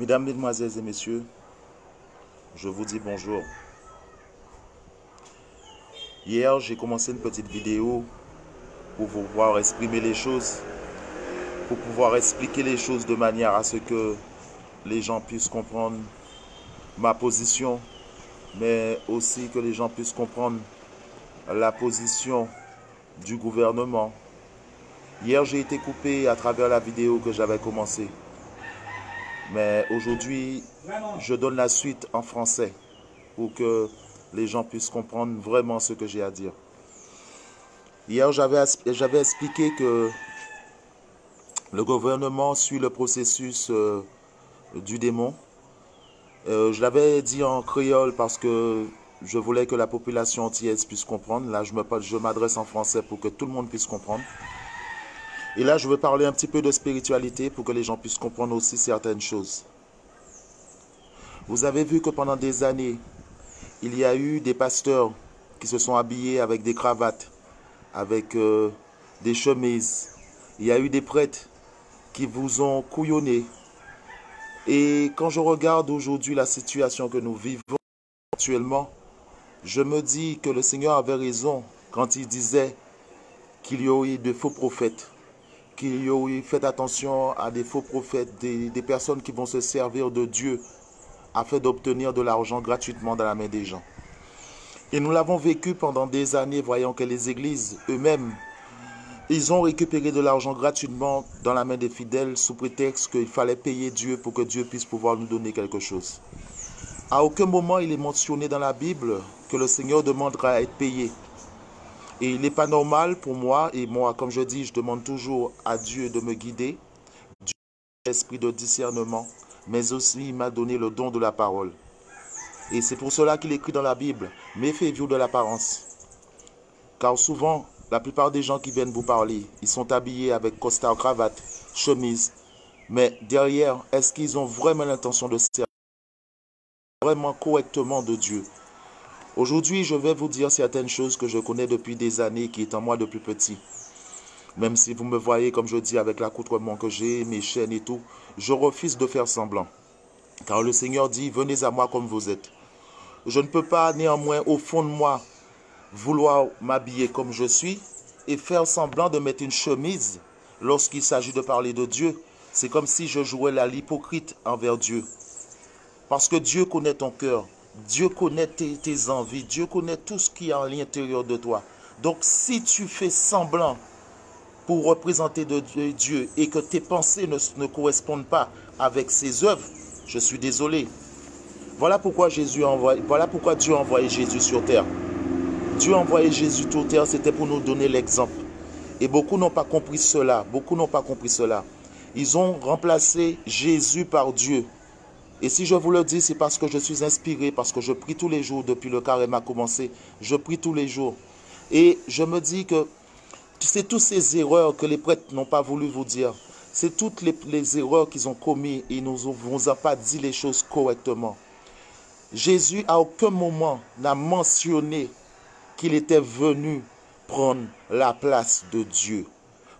Mesdames, Mesdemoiselles et Messieurs, je vous dis bonjour. Hier, j'ai commencé une petite vidéo pour pouvoir exprimer les choses, pour pouvoir expliquer les choses de manière à ce que les gens puissent comprendre ma position, mais aussi que les gens puissent comprendre la position du gouvernement. Hier, j'ai été coupé à travers la vidéo que j'avais commencée. Mais aujourd'hui, je donne la suite en français pour que les gens puissent comprendre vraiment ce que j'ai à dire. Hier, j'avais expliqué que le gouvernement suit le processus du démon. Je l'avais dit en créole parce que je voulais que la population entière puisse comprendre. Là, je m'adresse en français pour que tout le monde puisse comprendre. Et là, je veux parler un petit peu de spiritualité pour que les gens puissent comprendre aussi certaines choses. Vous avez vu que pendant des années, il y a eu des pasteurs qui se sont habillés avec des cravates, avec des chemises. Il y a eu des prêtres qui vous ont couillonné. Et quand je regarde aujourd'hui la situation que nous vivons actuellement, je me dis que le Seigneur avait raison quand il disait qu'il y aurait de faux prophètes. Qu'il y aurait, faites attention à des faux prophètes, des personnes qui vont se servir de Dieu afin d'obtenir de l'argent gratuitement dans la main des gens. Et nous l'avons vécu pendant des années, voyant que les églises eux-mêmes, ils ont récupéré de l'argent gratuitement dans la main des fidèles sous prétexte qu'il fallait payer Dieu pour que Dieu puisse pouvoir nous donner quelque chose. À aucun moment il est mentionné dans la Bible que le Seigneur demandera à être payé. Et il n'est pas normal pour moi, et moi, comme je dis, je demande toujours à Dieu de me guider, Dieu a l'esprit de discernement, mais aussi il m'a donné le don de la parole. Et c'est pour cela qu'il écrit dans la Bible, méfiez-vous de l'apparence. Car souvent, la plupart des gens qui viennent vous parler, ils sont habillés avec costard, cravate, chemise. Mais derrière, est-ce qu'ils ont vraiment l'intention de servir vraiment correctement de Dieu? Aujourd'hui, je vais vous dire certaines choses que je connais depuis des années, qui est en moi depuis petit. Même si vous me voyez, comme je dis, avec l'accoutrement que j'ai, mes chaînes et tout, je refuse de faire semblant. Car le Seigneur dit, venez à moi comme vous êtes. Je ne peux pas néanmoins, au fond de moi, vouloir m'habiller comme je suis et faire semblant de mettre une chemise lorsqu'il s'agit de parler de Dieu. C'est comme si je jouais l'hypocrite envers Dieu. Parce que Dieu connaît ton cœur. Dieu connaît tes envies. Dieu connaît tout ce qui est à l'intérieur de toi. Donc si tu fais semblant pour représenter de Dieu et que tes pensées ne correspondent pas avec ses œuvres, je suis désolé. Voilà pourquoi Dieu a envoyé Jésus sur terre. Dieu a envoyé Jésus sur terre, c'était pour nous donner l'exemple. Et beaucoup n'ont pas compris cela. Beaucoup n'ont pas compris cela. Ils ont remplacé Jésus par Dieu. Et si je vous le dis, c'est parce que je suis inspiré, parce que je prie tous les jours depuis le carême a commencé. Je prie tous les jours. Et je me dis que c'est toutes ces erreurs que les prêtres n'ont pas voulu vous dire. C'est toutes les erreurs qu'ils ont commises et ils ne vous ont pas dit les choses correctement. Jésus à aucun moment n'a mentionné qu'il était venu prendre la place de Dieu.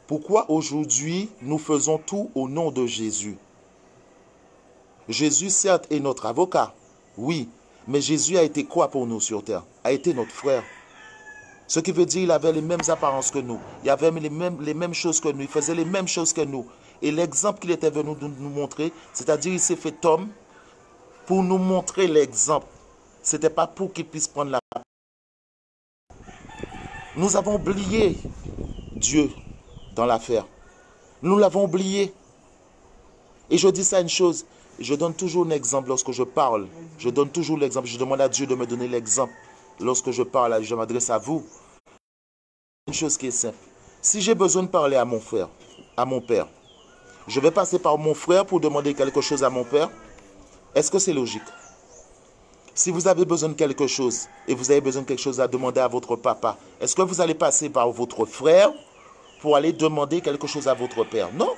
Pourquoi aujourd'hui nous faisons tout au nom de Jésus? Jésus certes est notre avocat, oui, mais Jésus a été quoi pour nous sur terre? A été notre frère. Ce qui veut dire qu'il avait les mêmes apparences que nous, il avait les mêmes choses que nous, il faisait les mêmes choses que nous. Et l'exemple qu'il était venu nous montrer, c'est-à-dire il s'est fait homme pour nous montrer l'exemple. Ce n'était pas pour qu'il puisse prendre la place. Nous avons oublié Dieu dans l'affaire. Nous l'avons oublié. Et je dis ça une chose, je donne toujours un exemple lorsque je parle. Je donne toujours l'exemple. Je demande à Dieu de me donner l'exemple. Lorsque je parle, je m'adresse à vous. Une chose qui est simple. Si j'ai besoin de parler à mon frère, à mon père, je vais passer par mon frère pour demander quelque chose à mon père. Est-ce que c'est logique? Si vous avez besoin de quelque chose et vous avez besoin de quelque chose à demander à votre papa, est-ce que vous allez passer par votre frère pour aller demander quelque chose à votre père? Non.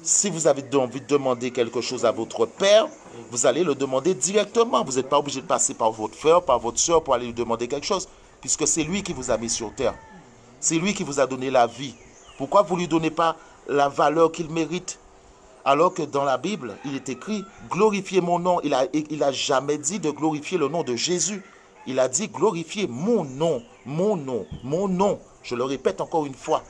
Si vous avez envie de demander quelque chose à votre père, vous allez le demander directement. Vous n'êtes pas obligé de passer par votre frère, par votre soeur pour aller lui demander quelque chose, puisque c'est lui qui vous a mis sur terre. C'est lui qui vous a donné la vie. Pourquoi vous ne lui donnez pas la valeur qu'il mérite? Alors que dans la Bible, il est écrit « glorifiez mon nom ». Il a jamais dit de glorifier le nom de Jésus. Il a dit « glorifiez mon nom, mon nom, mon nom ». Je le répète encore une fois.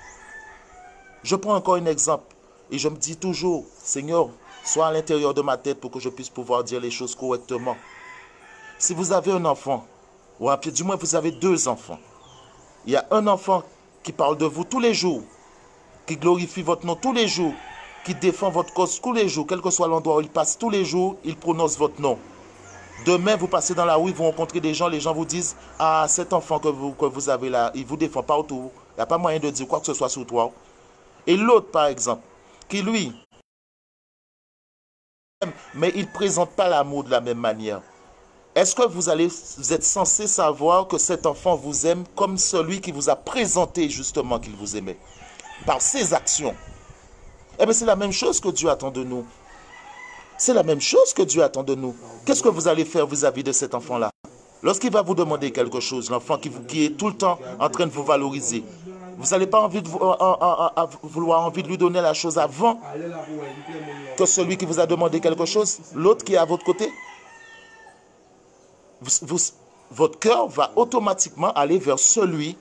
Je prends encore un exemple et je me dis toujours « Seigneur, sois à l'intérieur de ma tête pour que je puisse pouvoir dire les choses correctement ». Si vous avez un enfant, ou du moins vous avez 2 enfants, il y a un enfant qui parle de vous tous les jours, qui glorifie votre nom tous les jours, qui défend votre cause tous les jours, quel que soit l'endroit où il passe, tous les jours, il prononce votre nom. Demain, vous passez dans la rue, vous rencontrez des gens, les gens vous disent « Ah, cet enfant que vous avez là, il vous défend partout. Il n'y a pas moyen de dire quoi que ce soit sur toi. » Et l'autre, par exemple, qui lui, mais il ne présente pas l'amour de la même manière. Est-ce que vous êtes censé savoir que cet enfant vous aime comme celui qui vous a présenté justement qu'il vous aimait, par ses actions? Eh bien, c'est la même chose que Dieu attend de nous. C'est la même chose que Dieu attend de nous. Qu'est-ce que vous allez faire vis-à-vis de cet enfant-là? Lorsqu'il va vous demander quelque chose, l'enfant qui est tout le temps en train de vous valoriser, vous n'allez pas vouloir envie de lui donner la chose avant que celui qui vous a demandé quelque chose, l'autre qui est à votre côté? Votre cœur va automatiquement aller vers celui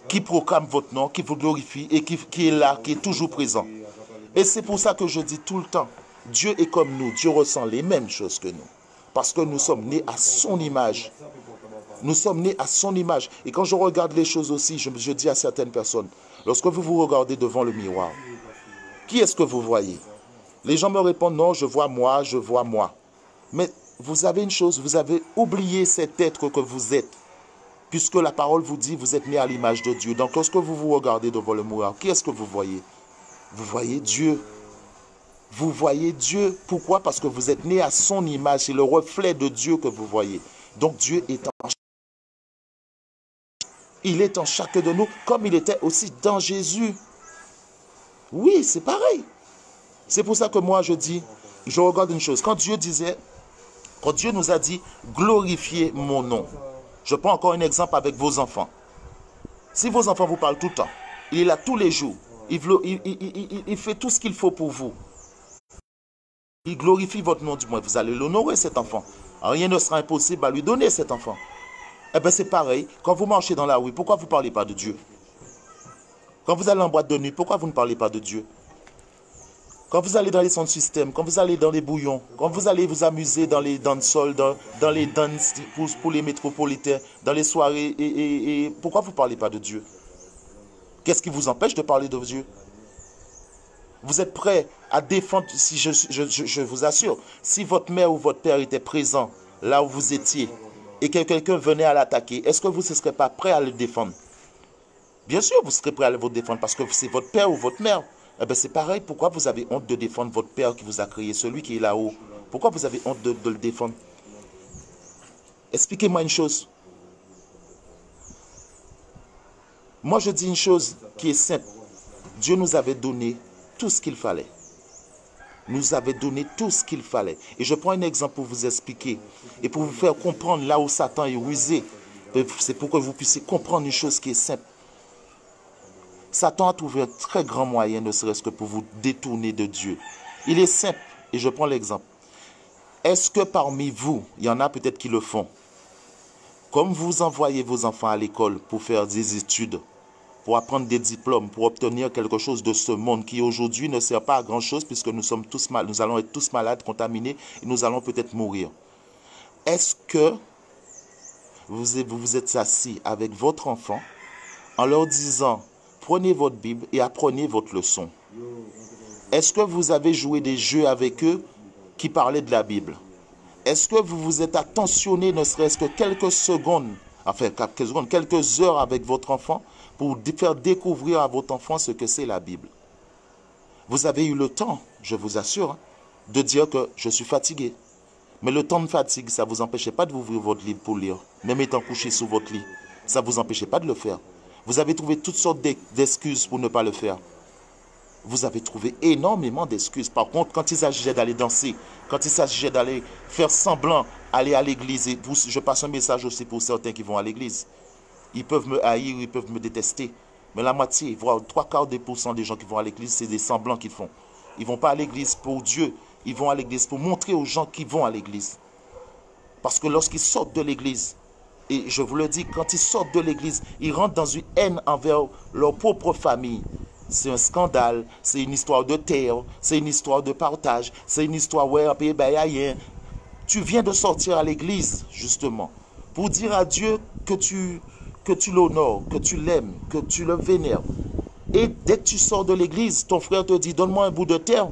qui proclame votre nom, qui vous glorifie et qui est là, qui est toujours présent. Et c'est pour ça que je dis tout le temps, Dieu est comme nous, Dieu ressent les mêmes choses que nous. Parce que nous sommes nés à son image. Nous sommes nés à son image. Et quand je regarde les choses aussi, je dis à certaines personnes, lorsque vous vous regardez devant le miroir, qui est-ce que vous voyez? Les gens me répondent, non, je vois moi, je vois moi. Mais vous avez une chose, vous avez oublié cet être que vous êtes. Puisque la parole vous dit, vous êtes né à l'image de Dieu. Donc lorsque vous vous regardez devant le miroir, qui est-ce que vous voyez? Vous voyez Dieu. Vous voyez Dieu. Pourquoi? Parce que vous êtes né à son image. C'est le reflet de Dieu que vous voyez. Donc Dieu est en il est en chacun de nous, comme il était aussi dans Jésus. Oui, c'est pareil. C'est pour ça que moi je dis, je regarde une chose. Quand Dieu nous a dit, glorifiez mon nom. Je prends encore un exemple avec vos enfants. Si vos enfants vous parlent tout le temps, il est là tous les jours, il fait tout ce qu'il faut pour vous. Il glorifie votre nom, du moins vous allez l'honorer cet enfant. Rien ne sera impossible à lui donner cet enfant. Eh bien c'est pareil, quand vous marchez dans la rue, pourquoi vous ne parlez pas de Dieu? Quand vous allez en boîte de nuit, pourquoi vous ne parlez pas de Dieu? Quand vous allez dans les sound systems, quand vous allez dans les bouillons, quand vous allez vous amuser dans les dancehall, dans les danses pour les métropolitains, dans les soirées, et pourquoi vous ne parlez pas de Dieu? Qu'est-ce qui vous empêche de parler de Dieu? Vous êtes prêt à défendre, si je vous assure, si votre mère ou votre père était présent là où vous étiez et que quelqu'un venait à l'attaquer, est-ce que vous ne serez pas prêt à le défendre? Bien sûr, vous serez prêt à le défendre parce que c'est votre père ou votre mère. Eh bien, c'est pareil. Pourquoi vous avez honte de défendre votre père qui vous a créé, celui qui est là-haut? Pourquoi vous avez honte de le défendre? Expliquez-moi une chose. Moi, je dis une chose qui est simple. Dieu nous avait donné tout ce qu'il fallait. Nous avait donné tout ce qu'il fallait. Et je prends un exemple pour vous expliquer et pour vous faire comprendre là où Satan est rusé. C'est pour que vous puissiez comprendre une chose qui est simple. Satan a trouvé un très grand moyen, ne serait-ce que pour vous détourner de Dieu. Il est simple, et je prends l'exemple. Est-ce que parmi vous, il y en a peut-être qui le font? Comme vous envoyez vos enfants à l'école pour faire des études, pour apprendre des diplômes, pour obtenir quelque chose de ce monde qui aujourd'hui ne sert pas à grand-chose puisque nous sommes tous mal, nous allons être tous malades, contaminés, et nous allons peut-être mourir. Est-ce que vous vous êtes assis avec votre enfant en leur disant... Prenez votre Bible et apprenez votre leçon. Est-ce que vous avez joué des jeux avec eux qui parlaient de la Bible? Est-ce que vous vous êtes attentionné ne serait-ce que quelques secondes, enfin quelques heures avec votre enfant pour faire découvrir à votre enfant ce que c'est la Bible? Vous avez eu le temps, je vous assure, de dire que je suis fatigué. Mais le temps de fatigue, ça ne vous empêchait pas d'ouvrir votre livre pour lire, même étant couché sous votre lit. Ça ne vous empêchait pas de le faire. Vous avez trouvé toutes sortes d'excuses pour ne pas le faire. Vous avez trouvé énormément d'excuses. Par contre, quand il s'agissait d'aller danser, quand il s'agissait d'aller faire semblant, aller à l'église, et je passe un message aussi pour certains qui vont à l'église. Ils peuvent me haïr, ils peuvent me détester. Mais la moitié, voire 3/4% des gens qui vont à l'église, c'est des semblants qu'ils font. Ils ne vont pas à l'église pour Dieu. Ils vont à l'église pour montrer aux gens qui vont à l'église. Parce que lorsqu'ils sortent de l'église, et je vous le dis, quand ils sortent de l'église, ils rentrent dans une haine envers leur propre famille. C'est un scandale, c'est une histoire de terre, c'est une histoire de partage, c'est une histoire, ouais, tu viens de sortir à l'église, justement, pour dire à Dieu que tu l'honores, que tu l'aimes, que tu le vénères. Et dès que tu sors de l'église, ton frère te dit, donne-moi un bout de terre.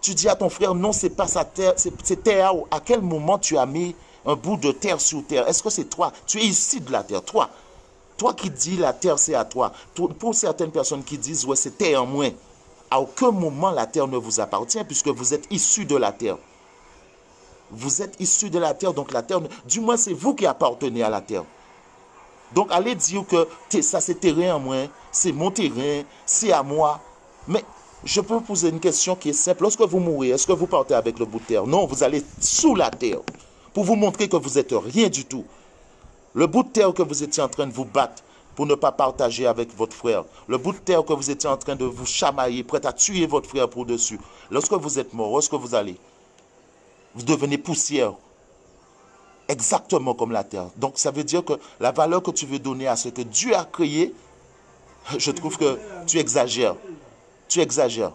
Tu dis à ton frère, non, c'est pas sa terre, c'est terre. À quel moment tu as mis un bout de terre sur terre? Est-ce que c'est toi? Tu es issu de la terre, toi. Toi qui dis la terre, c'est à toi. Pour certaines personnes qui disent, ouais, c'est terre en moins. À aucun moment la terre ne vous appartient puisque vous êtes issu de la terre. Vous êtes issu de la terre, donc la terre, du moins c'est vous qui appartenez à la terre. Donc allez dire que ça c'est terrain en moins, c'est mon terrain, c'est à moi. Mais je peux vous poser une question qui est simple. Lorsque vous mourrez, est-ce que vous partez avec le bout de terre? Non, vous allez sous la terre pour vous montrer que vous n'êtes rien du tout. Le bout de terre que vous étiez en train de vous battre pour ne pas partager avec votre frère. Le bout de terre que vous étiez en train de vous chamailler, prêt à tuer votre frère pour dessus. Lorsque vous êtes mort, où est-ce que vous allez? Vous devenez poussière. Exactement comme la terre. Donc ça veut dire que la valeur que tu veux donner à ce que Dieu a créé, je trouve que tu exagères. Tu exagères.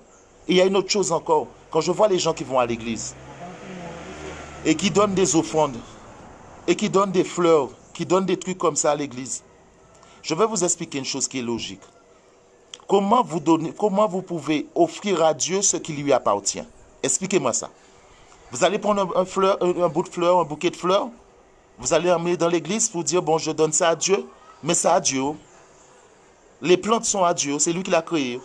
Et il y a une autre chose encore. Quand je vois les gens qui vont à l'église et qui donnent des offrandes et qui donnent des fleurs, qui donnent des trucs comme ça à l'église, je vais vous expliquer une chose qui est logique. Comment vous pouvez offrir à Dieu ce qui lui appartient? Expliquez-moi ça. Vous allez prendre un bout de fleurs, un bouquet de fleurs. Vous allez emmener dans l'église pour dire, bon, je donne ça à Dieu. Mais ça à Dieu. Les plantes sont à Dieu. C'est lui qui l'a créé.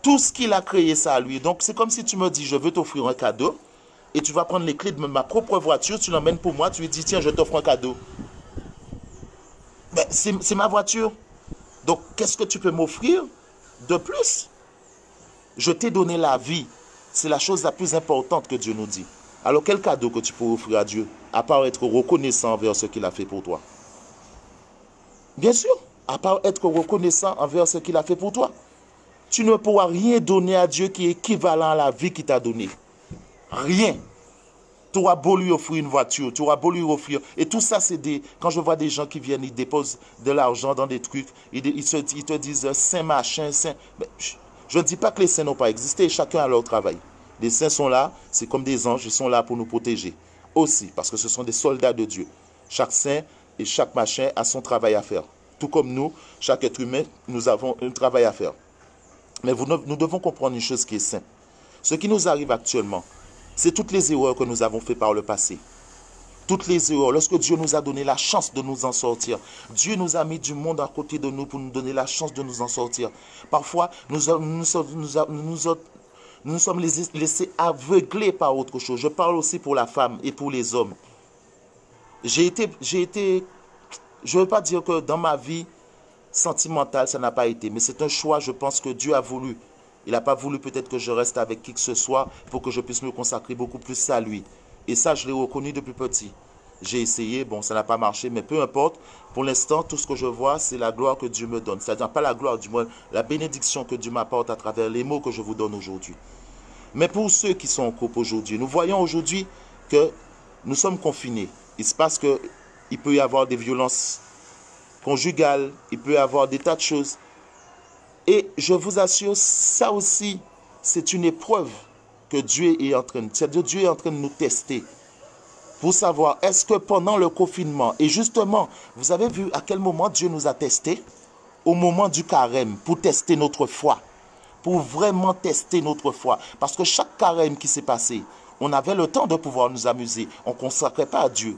Tout ce qu'il a créé, ça à lui. Donc, c'est comme si tu me dis, je veux t'offrir un cadeau. Et tu vas prendre les clés de ma propre voiture. Tu l'emmènes pour moi. Tu lui dis, tiens, je t'offre un cadeau. Ben, c'est ma voiture. Donc, qu'est-ce que tu peux m'offrir de plus? Je t'ai donné la vie. C'est la chose la plus importante que Dieu nous dit. Alors, quel cadeau que tu peux offrir à Dieu, à part être reconnaissant envers ce qu'il a fait pour toi? Bien sûr, à part être reconnaissant envers ce qu'il a fait pour toi. Tu ne pourras rien donner à Dieu qui est équivalent à la vie qu'il t'a donnée. Rien. Tu auras beau lui offrir une voiture, tu auras beau lui offrir... Et tout ça, c'est des... Quand je vois des gens qui viennent, ils déposent de l'argent dans des trucs, ils te disent, saint machin, saint... Je ne dis pas que les saints n'ont pas existé, chacun a leur travail. Les saints sont là, c'est comme des anges, ils sont là pour nous protéger. Aussi, parce que ce sont des soldats de Dieu. Chaque saint et chaque machin a son travail à faire. Tout comme nous, chaque être humain, nous avons un travail à faire. Mais nous devons comprendre une chose qui est simple. Ce qui nous arrive actuellement, c'est toutes les erreurs que nous avons faites par le passé. Toutes les erreurs, lorsque Dieu nous a donné la chance de nous en sortir. Dieu nous a mis du monde à côté de nous pour nous donner la chance de nous en sortir. Parfois, nous sommes laissés aveuglés par autre chose. Je parle aussi pour la femme et pour les hommes. Je ne veux pas dire que dans ma vie sentimentale, ça n'a pas été. Mais c'est un choix, je pense que Dieu a voulu. Il n'a pas voulu peut-être que je reste avec qui que ce soit pour que je puisse me consacrer beaucoup plus à lui. Et ça, je l'ai reconnu depuis petit. J'ai essayé, bon, ça n'a pas marché, mais peu importe. Pour l'instant, tout ce que je vois, c'est la gloire que Dieu me donne. C'est-à-dire, pas la gloire, du moins, la bénédiction que Dieu m'apporte à travers les mots que je vous donne aujourd'hui. Mais pour ceux qui sont en couple aujourd'hui, nous voyons aujourd'hui que nous sommes confinés. Il se passe qu'il peut y avoir des violences conjugales, il peut y avoir des tas de choses. Et je vous assure, ça aussi, c'est une épreuve que Dieu est en train de... C'est-à-dire, Dieu est en train de nous tester pour savoir, est-ce que pendant le confinement, et justement, vous avez vu à quel moment Dieu nous a testés? Au moment du carême, pour tester notre foi. Pour vraiment tester notre foi. Parce que chaque carême qui s'est passé, on avait le temps de pouvoir nous amuser. On ne consacrait pas à Dieu.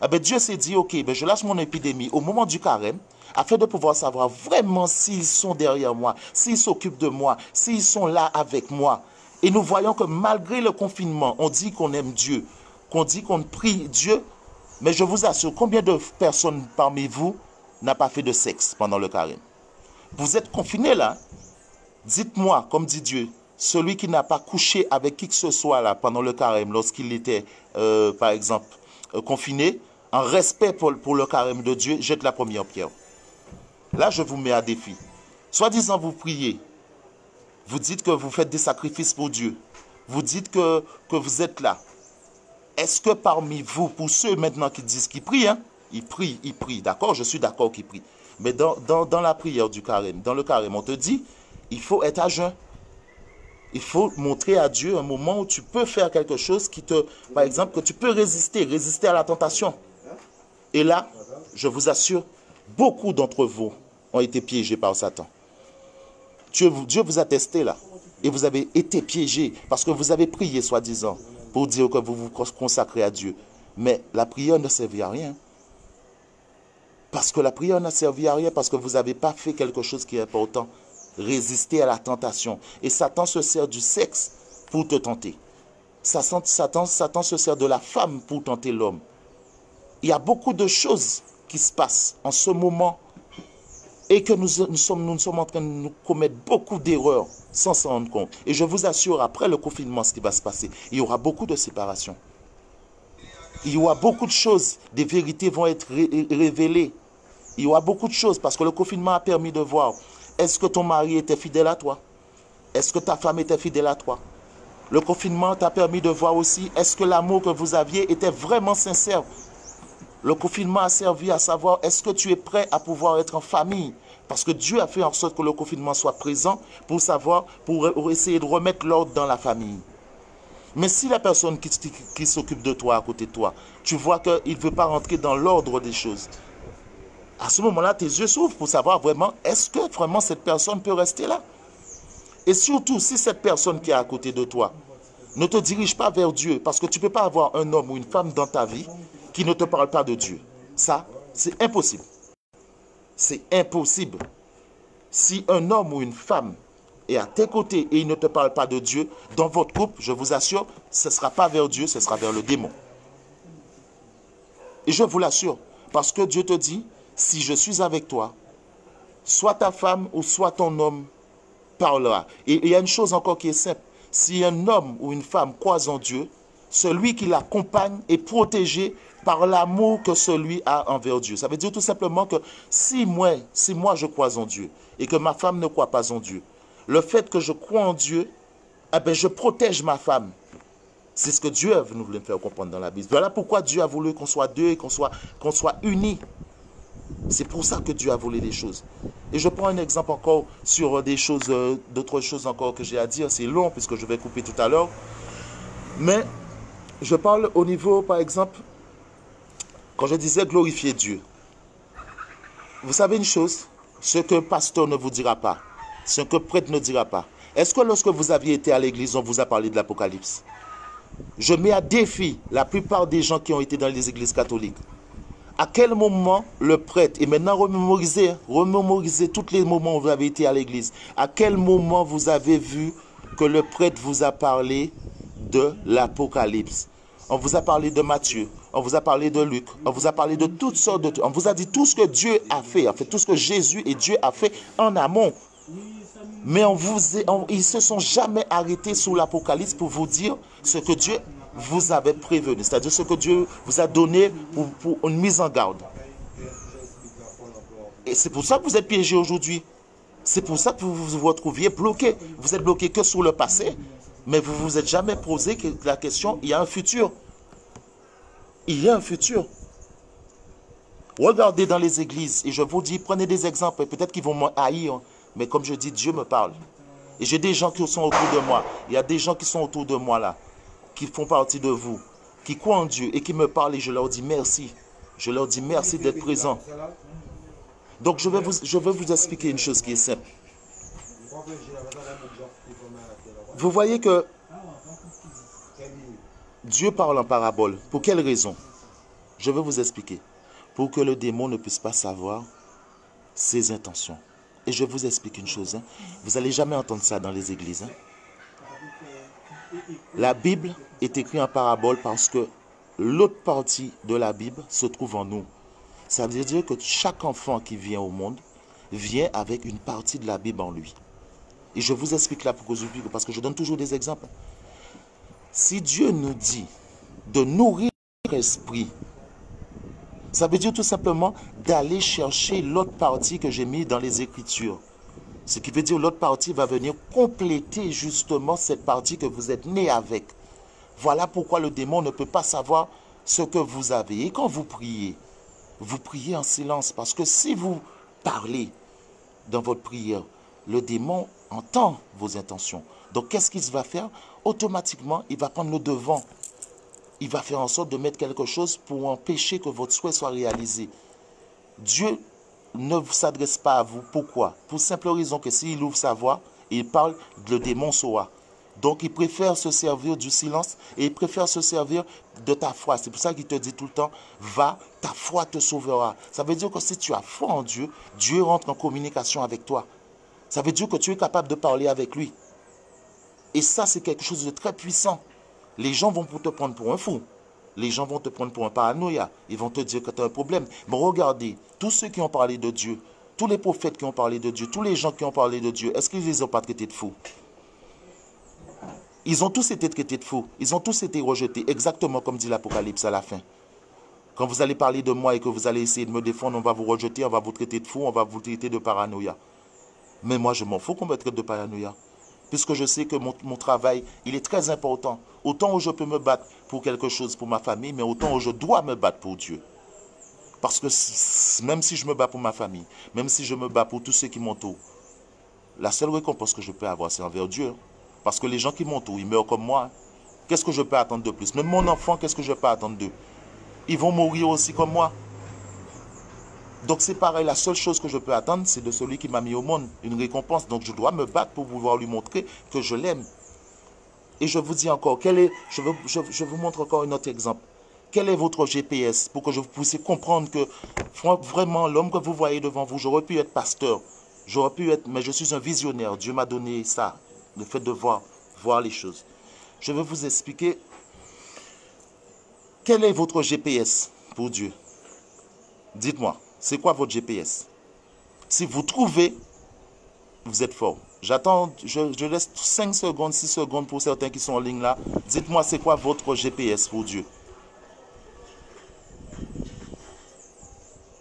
Eh bien, Dieu s'est dit, ok, ben je lâche mon épidémie au moment du carême, afin de pouvoir savoir vraiment s'ils sont derrière moi, s'ils s'occupent de moi, s'ils sont là avec moi. Et nous voyons que malgré le confinement, on dit qu'on aime Dieu, qu'on dit qu'on prie Dieu, mais je vous assure, combien de personnes parmi vous n'a pas fait de sexe pendant le carême? Vous êtes confinés là. Dites-moi, comme dit Dieu, celui qui n'a pas couché avec qui que ce soit là pendant le carême, lorsqu'il était, par exemple, confiné, en respect pour le carême de Dieu, jette la première pierre. Là, je vous mets à défi. Soi-disant, vous priez. Vous dites que vous faites des sacrifices pour Dieu. Vous dites que vous êtes là. Est-ce que parmi vous, pour ceux maintenant qui disent qu'ils prient, hein, ils prient, d'accord, je suis d'accord qu'ils prient. Mais dans la prière du carême, dans le carême, on te dit, il faut être à jeun. Il faut montrer à Dieu un moment où tu peux faire quelque chose qui te, par exemple, que tu peux résister à la tentation. Et là, je vous assure, beaucoup d'entre vous ont été piégés par Satan. Dieu vous a testé là. Et vous avez été piégés parce que vous avez prié, soi-disant, pour dire que vous vous consacrez à Dieu. Mais la prière ne servit à rien. Parce que la prière n'a servi à rien, parce que vous n'avez pas fait quelque chose qui est important. Résister à la tentation. Et Satan se sert du sexe pour te tenter. Satan se sert de la femme pour tenter l'homme. Il y a beaucoup de choses qui se passent en ce moment et que nous sommes en train de nous commettre beaucoup d'erreurs sans s'en rendre compte. Et je vous assure, après le confinement, ce qui va se passer, il y aura beaucoup de séparations. Il y aura beaucoup de choses, des vérités vont être révélées. Il y aura beaucoup de choses parce que le confinement a permis de voir. Est-ce que ton mari était fidèle à toi? Est-ce que ta femme était fidèle à toi? Le confinement t'a permis de voir aussi, est-ce que l'amour que vous aviez était vraiment sincère? Le confinement a servi à savoir, est-ce que tu es prêt à pouvoir être en famille? Parce que Dieu a fait en sorte que le confinement soit présent pour savoir, pour essayer de remettre l'ordre dans la famille. Mais si la personne qui s'occupe de toi, à côté de toi, tu vois qu'il ne veut pas rentrer dans l'ordre des choses, à ce moment-là, tes yeux s'ouvrent pour savoir vraiment, est-ce que vraiment cette personne peut rester là? Et surtout, si cette personne qui est à côté de toi ne te dirige pas vers Dieu, parce que tu ne peux pas avoir un homme ou une femme dans ta vie qui ne te parle pas de Dieu. Ça, c'est impossible. C'est impossible. Si un homme ou une femme est à tes côtés et il ne te parle pas de Dieu, dans votre couple, je vous assure, ce ne sera pas vers Dieu, ce sera vers le démon. Et je vous l'assure, parce que Dieu te dit, si je suis avec toi, soit ta femme ou soit ton homme parlera. Et il y a une chose encore qui est simple. Si un homme ou une femme croise en Dieu, celui qui l'accompagne est protégé par l'amour que celui a envers Dieu. Ça veut dire tout simplement que si moi je crois en Dieu et que ma femme ne croit pas en Dieu, le fait que je crois en Dieu, eh bien, je protège ma femme. C'est ce que Dieu nous voulait faire comprendre dans la Bible. Voilà pourquoi Dieu a voulu qu'on soit deux et qu'on soit unis. C'est pour ça que Dieu a volé les choses. Et je prends un exemple encore sur d'autres choses encore que j'ai à dire. C'est long puisque je vais couper tout à l'heure. Mais je parle au niveau, par exemple, quand je disais glorifier Dieu. Vous savez une chose, ce que pasteur ne vous dira pas, ce que prêtre ne dira pas. Est-ce que lorsque vous aviez été à l'église, on vous a parlé de l'Apocalypse? Je mets à défi la plupart des gens qui ont été dans les églises catholiques. À quel moment le prêtre, et maintenant remémorisez tous les moments où vous avez été à l'église, à quel moment vous avez vu que le prêtre vous a parlé de l'Apocalypse? On vous a parlé de Matthieu, on vous a parlé de Luc, on vous a parlé de toutes sortes de... On vous a dit tout ce que Dieu a fait, en fait tout ce que Jésus et Dieu a fait en amont. Mais ils ne se sont jamais arrêtés sur l'Apocalypse pour vous dire ce que Dieu vous avait prévenu, c'est-à-dire ce que Dieu vous a donné pour une mise en garde. Et c'est pour ça que vous êtes piégés aujourd'hui. C'est pour ça que vous vous retrouviez bloqués. Vous êtes bloqués que sur le passé, mais vous ne vous êtes jamais posé la question, il y a un futur. Il y a un futur. Regardez dans les églises, et je vous dis, prenez des exemples, peut-être qu'ils vont me haïr, mais comme je dis, Dieu me parle. Et j'ai des gens qui sont autour de moi. Il y a des gens qui sont autour de moi là, qui font partie de vous, qui croient en Dieu et qui me parlent et je leur dis merci. Je leur dis merci d'être présents. Donc je vais vous expliquer une chose qui est simple. Vous voyez que Dieu parle en parabole. Pour quelle raison? Je vais vous expliquer. Pour que le démon ne puisse pas savoir ses intentions. Et je vous explique une chose. Vous n'allez jamais entendre ça dans les églises. La Bible est écrite en parabole parce que l'autre partie de la Bible se trouve en nous. Ça veut dire que chaque enfant qui vient au monde vient avec une partie de la Bible en lui. Et je vous explique là parce que je donne toujours des exemples. Si Dieu nous dit de nourrir l'esprit, ça veut dire tout simplement d'aller chercher l'autre partie que j'ai mis dans les Écritures. Ce qui veut dire l'autre partie va venir compléter justement cette partie que vous êtes né avec. Voilà pourquoi le démon ne peut pas savoir ce que vous avez. Et quand vous priez en silence. Parce que si vous parlez dans votre prière, le démon entend vos intentions. Donc qu'est-ce qu'il va faire? Automatiquement, il va prendre le devant. Il va faire en sorte de mettre quelque chose pour empêcher que votre souhait soit réalisé. Dieu ne s'adresse pas à vous. Pourquoi? Pour simple raison que s'il ouvre sa voix, il parle, le démon saura. Donc il préfère se servir du silence et il préfère se servir de ta foi. C'est pour ça qu'il te dit tout le temps, va, ta foi te sauvera. Ça veut dire que si tu as foi en Dieu, Dieu rentre en communication avec toi. Ça veut dire que tu es capable de parler avec lui. Et ça, c'est quelque chose de très puissant. Les gens vont te prendre pour un fou. Les gens vont te prendre pour un paranoïa. Ils vont te dire que tu as un problème. Mais regardez, tous ceux qui ont parlé de Dieu, tous les prophètes qui ont parlé de Dieu, tous les gens qui ont parlé de Dieu, est-ce qu'ils ne les ont pas traités de fous? Ils ont tous été traités de fous. Ils ont tous été rejetés, exactement comme dit l'Apocalypse à la fin. Quand vous allez parler de moi et que vous allez essayer de me défendre, on va vous rejeter, on va vous traiter de fou, on va vous traiter de paranoïa. Mais moi, je m'en fous qu'on me traite de paranoïa. Puisque je sais que mon travail, il est très important. Autant où je peux me battre pour quelque chose, pour ma famille, mais autant où je dois me battre pour Dieu. Parce que même si je me bats pour ma famille, même si je me bats pour tous ceux qui m'entourent, la seule récompense que je peux avoir, c'est envers Dieu. Parce que les gens qui m'entourent, ils meurent comme moi. Qu'est-ce que je peux attendre de plus? Même mon enfant, qu'est-ce que je peux attendre d'eux? Ils vont mourir aussi comme moi. Donc c'est pareil, la seule chose que je peux attendre, c'est de celui qui m'a mis au monde, une récompense. Donc je dois me battre pour pouvoir lui montrer que je l'aime. Et je vous dis encore, je vous montre encore un autre exemple. Quel est votre GPS pour que je puisse comprendre que vraiment l'homme que vous voyez devant vous, j'aurais pu être pasteur, j'aurais pu être, mais je suis un visionnaire. Dieu m'a donné ça, le fait de voir les choses. Je vais vous expliquer quel est votre GPS pour Dieu. Dites-moi. C'est quoi votre GPS? Si vous trouvez, vous êtes fort. J'attends, je laisse 5 secondes, 6 secondes pour certains qui sont en ligne là. Dites-moi, c'est quoi votre GPS pour Dieu?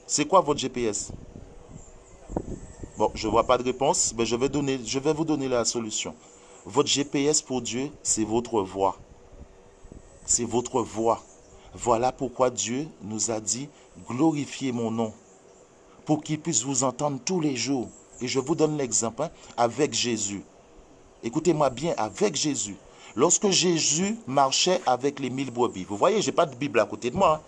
C'est quoi votre GPS? Bon, je ne vois pas de réponse, mais je vais vous donner la solution. Votre GPS pour Dieu, c'est votre voix. C'est votre voix. Voilà pourquoi Dieu nous a dit, glorifiez mon nom, pour qu'il puisse vous entendre tous les jours. Et je vous donne l'exemple avec Jésus. Écoutez-moi bien, avec Jésus. Lorsque Jésus marchait avec les 1000 brebis, vous voyez, je n'ai pas de Bible à côté de moi.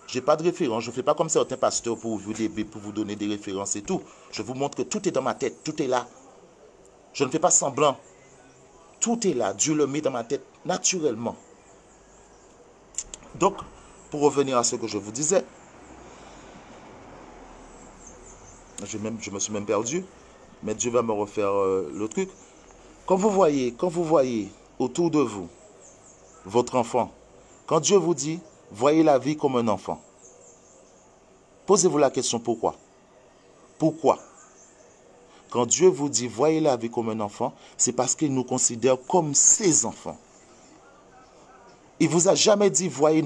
Je n'ai pas de référence. Je ne fais pas comme certains pasteurs pour vous donner des références et tout. Je vous montre que tout est dans ma tête, tout est là. Je ne fais pas semblant. Tout est là. Dieu le met dans ma tête naturellement. Donc, pour revenir à ce que je vous disais, je me suis même perdu, mais Dieu va me refaire le truc. Quand vous voyez autour de vous votre enfant, quand Dieu vous dit, voyez la vie comme un enfant, posez-vous la question pourquoi? Pourquoi? Quand Dieu vous dit, voyez la vie comme un enfant, c'est parce qu'il nous considère comme ses enfants. Il ne vous a jamais dit, voyez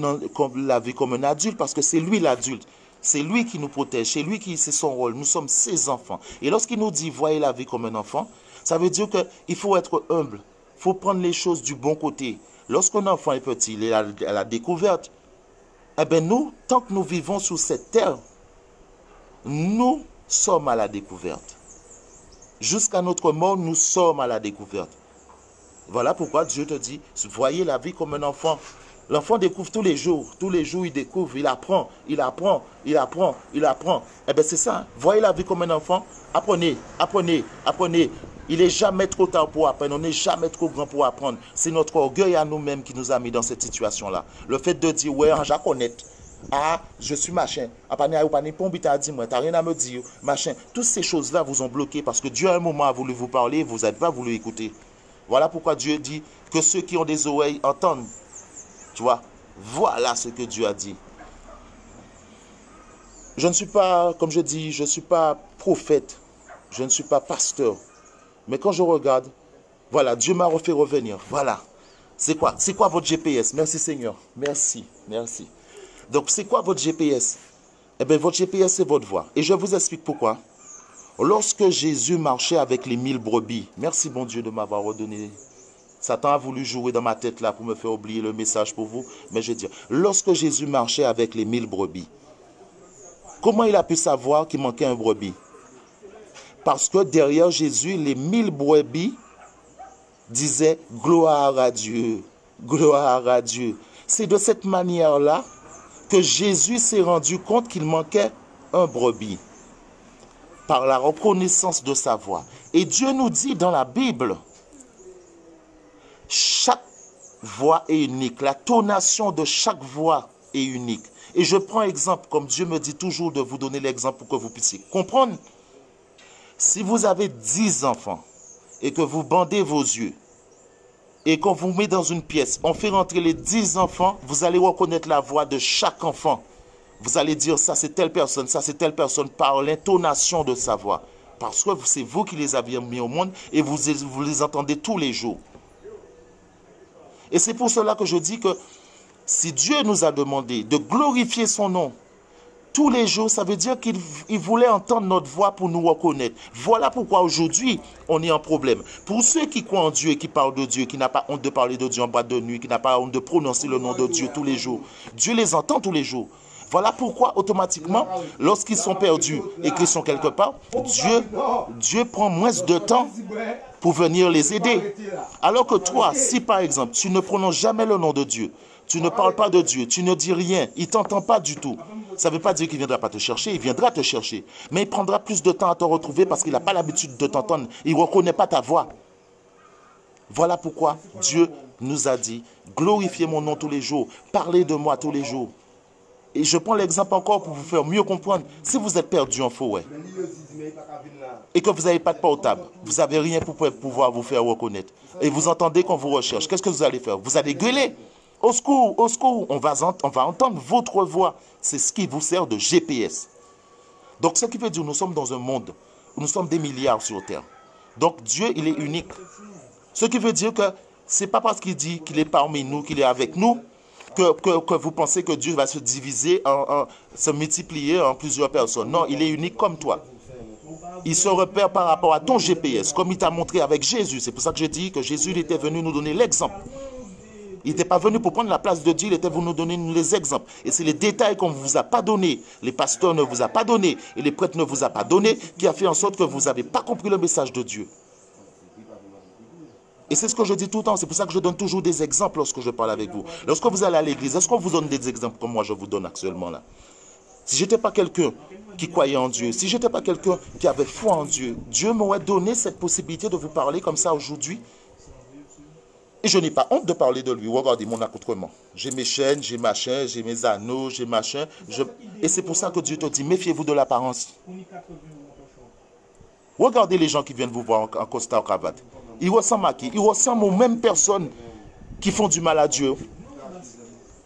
la vie comme un adulte, parce que c'est lui l'adulte. C'est lui qui nous protège, c'est lui qui c'est son rôle. Nous sommes ses enfants. Et lorsqu'il nous dit, voyez la vie comme un enfant, ça veut dire qu'il faut être humble. Il faut prendre les choses du bon côté. Lorsqu'un enfant est petit, il est à la découverte. Eh bien nous, tant que nous vivons sur cette terre, nous sommes à la découverte. Jusqu'à notre mort, nous sommes à la découverte. Voilà pourquoi Dieu te dit, voyez la vie comme un enfant. L'enfant découvre tous les jours il découvre, il apprend. Eh bien c'est ça, voyez la vie comme un enfant, apprenez. Il n'est jamais trop tard pour apprendre, on n'est jamais trop grand pour apprendre. C'est notre orgueil à nous-mêmes qui nous a mis dans cette situation-là. Le fait de dire, ouais, je connais, ah, je suis machin, t'as rien à me dire, machin. Toutes ces choses-là vous ont bloqué parce que Dieu à un moment a voulu vous parler, vous n'avez pas voulu écouter. Voilà pourquoi Dieu dit que ceux qui ont des oreilles entendent. Tu vois, voilà ce que Dieu a dit. Je ne suis pas, comme je dis, je ne suis pas prophète. Je ne suis pas pasteur. Mais quand je regarde, voilà, Dieu m'a refait revenir. Voilà. C'est quoi? C'est quoi votre GPS? Merci Seigneur. Merci. Donc, c'est quoi votre GPS? Eh bien, votre GPS, c'est votre voix. Et je vous explique pourquoi. Lorsque Jésus marchait avec les 1000 brebis, merci bon Dieu de m'avoir redonné. Satan a voulu jouer dans ma tête là pour me faire oublier le message pour vous. Mais je veux dire, lorsque Jésus marchait avec les 1000 brebis, comment il a pu savoir qu'il manquait un brebis? Parce que derrière Jésus, les 1000 brebis disaient gloire à Dieu, gloire à Dieu. C'est de cette manière-là que Jésus s'est rendu compte qu'il manquait un brebis. Par la reconnaissance de sa voix. Et Dieu nous dit dans la Bible, chaque voix est unique. La tonation de chaque voix est unique. Et je prends exemple, comme Dieu me dit toujours de vous donner l'exemple pour que vous puissiez comprendre. Si vous avez 10 enfants et que vous bandez vos yeux et qu'on vous met dans une pièce, on fait rentrer les 10 enfants, vous allez reconnaître la voix de chaque enfant. Vous allez dire ça c'est telle personne par l'intonation de sa voix. Parce que c'est vous qui les avez mis au monde et vous les entendez tous les jours. Et c'est pour cela que je dis que si Dieu nous a demandé de glorifier son nom tous les jours, ça veut dire qu'il voulait entendre notre voix pour nous reconnaître. Voilà pourquoi aujourd'hui, on est en problème. Pour ceux qui croient en Dieu et qui parlent de Dieu, qui n'a pas honte de parler de Dieu en boîte de nuit, qui n'a pas honte de prononcer le nom de Dieu tous les jours, Dieu les entend tous les jours. Voilà pourquoi, automatiquement, lorsqu'ils sont perdus et qu'ils sont quelque part, Dieu prend moins de temps pour venir les aider. Alors que toi, si par exemple, tu ne prononces jamais le nom de Dieu, tu ne parles pas de Dieu, tu ne dis rien, il ne t'entend pas du tout. Ça ne veut pas dire qu'il ne viendra pas te chercher, il viendra te chercher. Mais il prendra plus de temps à te retrouver parce qu'il n'a pas l'habitude de t'entendre. Il ne reconnaît pas ta voix. Voilà pourquoi Dieu nous a dit, glorifiez mon nom tous les jours, parlez de moi tous les jours. Et je prends l'exemple encore pour vous faire mieux comprendre. Si vous êtes perdu en forêt et que vous n'avez pas de portable, vous n'avez rien pour pouvoir vous faire reconnaître, et vous entendez qu'on vous recherche, qu'est-ce que vous allez faire? Vous allez gueuler. Au secours, au secours. On va entendre votre voix. C'est ce qui vous sert de GPS. Donc, ce qui veut dire, nous sommes dans un monde où nous sommes des milliards sur Terre. Donc, Dieu, il est unique. Ce qui veut dire que ce n'est pas parce qu'il dit qu'il est parmi nous, qu'il est avec nous, que vous pensez que Dieu va se diviser, se multiplier en plusieurs personnes. Non, il est unique comme toi. Il se repère par rapport à ton GPS, comme il t'a montré avec Jésus. C'est pour ça que je dis que Jésus il était venu nous donner l'exemple. Il n'était pas venu pour prendre la place de Dieu, il était venu nous donner les exemples. Et c'est les détails qu'on ne vous a pas donnés, les pasteurs ne vous a pas donnés, et les prêtres ne vous a pas donnés, qui a fait en sorte que vous n'avez pas compris le message de Dieu. Et c'est ce que je dis tout le temps, c'est pour ça que je donne toujours des exemples lorsque je parle avec vous. Lorsque vous allez à l'église, est-ce qu'on vous donne des exemples comme moi je vous donne actuellement là? Si je n'étais pas quelqu'un qui croyait en Dieu, si je n'étais pas quelqu'un qui avait foi en Dieu, Dieu m'aurait donné cette possibilité de vous parler comme ça aujourd'hui. Et je n'ai pas honte de parler de lui. Regardez mon accoutrement. J'ai mes chaînes, j'ai machin, j'ai mes anneaux, j'ai machin. Et c'est pour ça que Dieu te dit, méfiez-vous de l'apparence. Regardez les gens qui viennent vous voir en costard cravate. Ils ressemblent à qui? Ils ressemblent aux mêmes personnes qui font du mal à Dieu.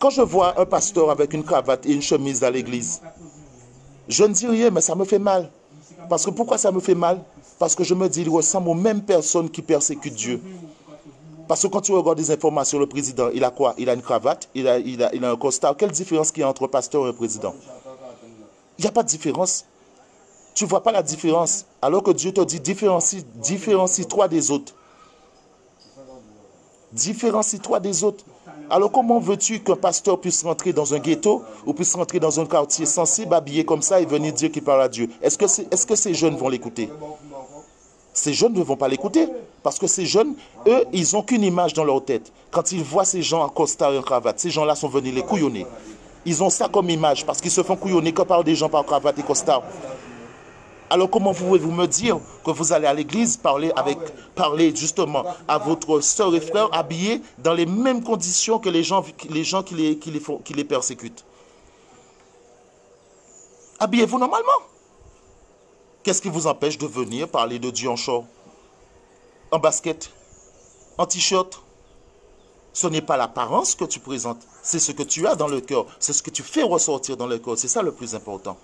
Quand je vois un pasteur avec une cravate et une chemise à l'église, je ne dis rien, mais ça me fait mal. Parce que pourquoi ça me fait mal? Parce que je me dis, il ressemble aux mêmes personnes qui persécutent Dieu. Parce que quand tu regardes des informations, le président, il a quoi? Il a une cravate, il a un costard. Quelle différence qu'il y a entre un pasteur et un président? Il n'y a pas de différence. Tu ne vois pas la différence. Alors que Dieu te dit, différencie-toi des autres. Différencie-toi des autres. Alors comment veux-tu qu'un pasteur puisse rentrer dans un ghetto ou puisse rentrer dans un quartier sensible, habillé comme ça et venir dire qu'il parle à Dieu? Est-ce que ces jeunes vont l'écouter? Ces jeunes ne vont pas l'écouter. Parce que ces jeunes, eux, ils n'ont qu'une image dans leur tête. Quand ils voient ces gens en costard et en cravate, ces gens-là sont venus les couillonner. Ils ont ça comme image parce qu'ils se font couillonner que par des gens par cravate et costard. Alors comment pouvez-vous me dire que vous allez à l'église parler justement à votre soeur et frère habillés dans les mêmes conditions que les gens qui les persécutent? Habillez-vous normalement. Qu'est-ce qui vous empêche de venir parler de Dieu en short, en basket, en t-shirt? Ce n'est pas l'apparence que tu présentes, c'est ce que tu as dans le cœur, c'est ce que tu fais ressortir dans le cœur, c'est ça le plus important.